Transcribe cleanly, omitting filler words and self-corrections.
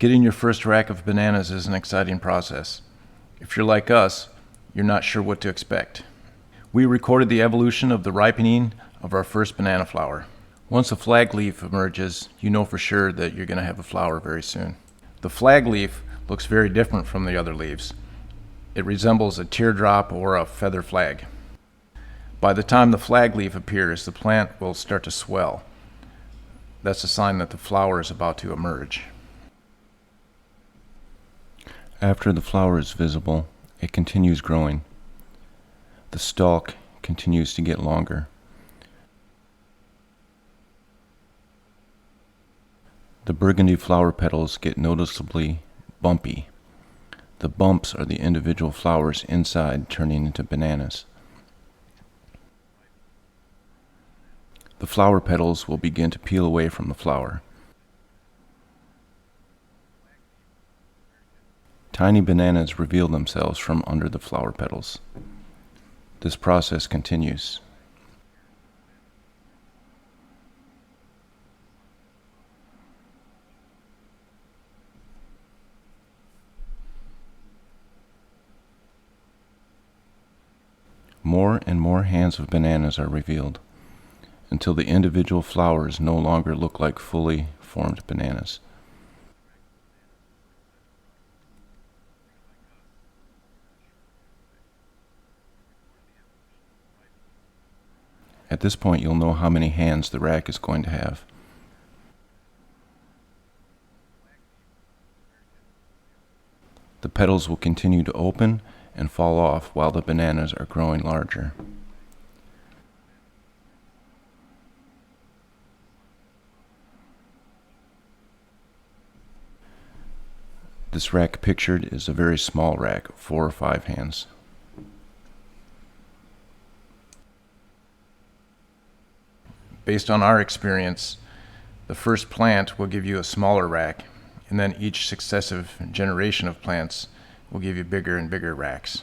Getting your first rack of bananas is an exciting process. If you're like us, you're not sure what to expect. We recorded the evolution of the ripening of our first banana flower. Once a flag leaf emerges, you know for sure that you're going to have a flower very soon. The flag leaf looks very different from the other leaves. It resembles a teardrop or a feather flag. By the time the flag leaf appears, the plant will start to swell. That's a sign that the flower is about to emerge. After the flower is visible, it continues growing. The stalk continues to get longer. The burgundy flower petals get noticeably bumpy. The bumps are the individual flowers inside turning into bananas. The flower petals will begin to peel away from the flower. Tiny bananas reveal themselves from under the flower petals. This process continues. More and more hands of bananas are revealed, until the individual flowers no longer look like fully formed bananas. At this point, you'll know how many hands the rack is going to have. The petals will continue to open and fall off while the bananas are growing larger. This rack pictured is a very small rack, 4 or 5 hands. Based on our experience, the first plant will give you a smaller rack, and then each successive generation of plants will give you bigger and bigger racks.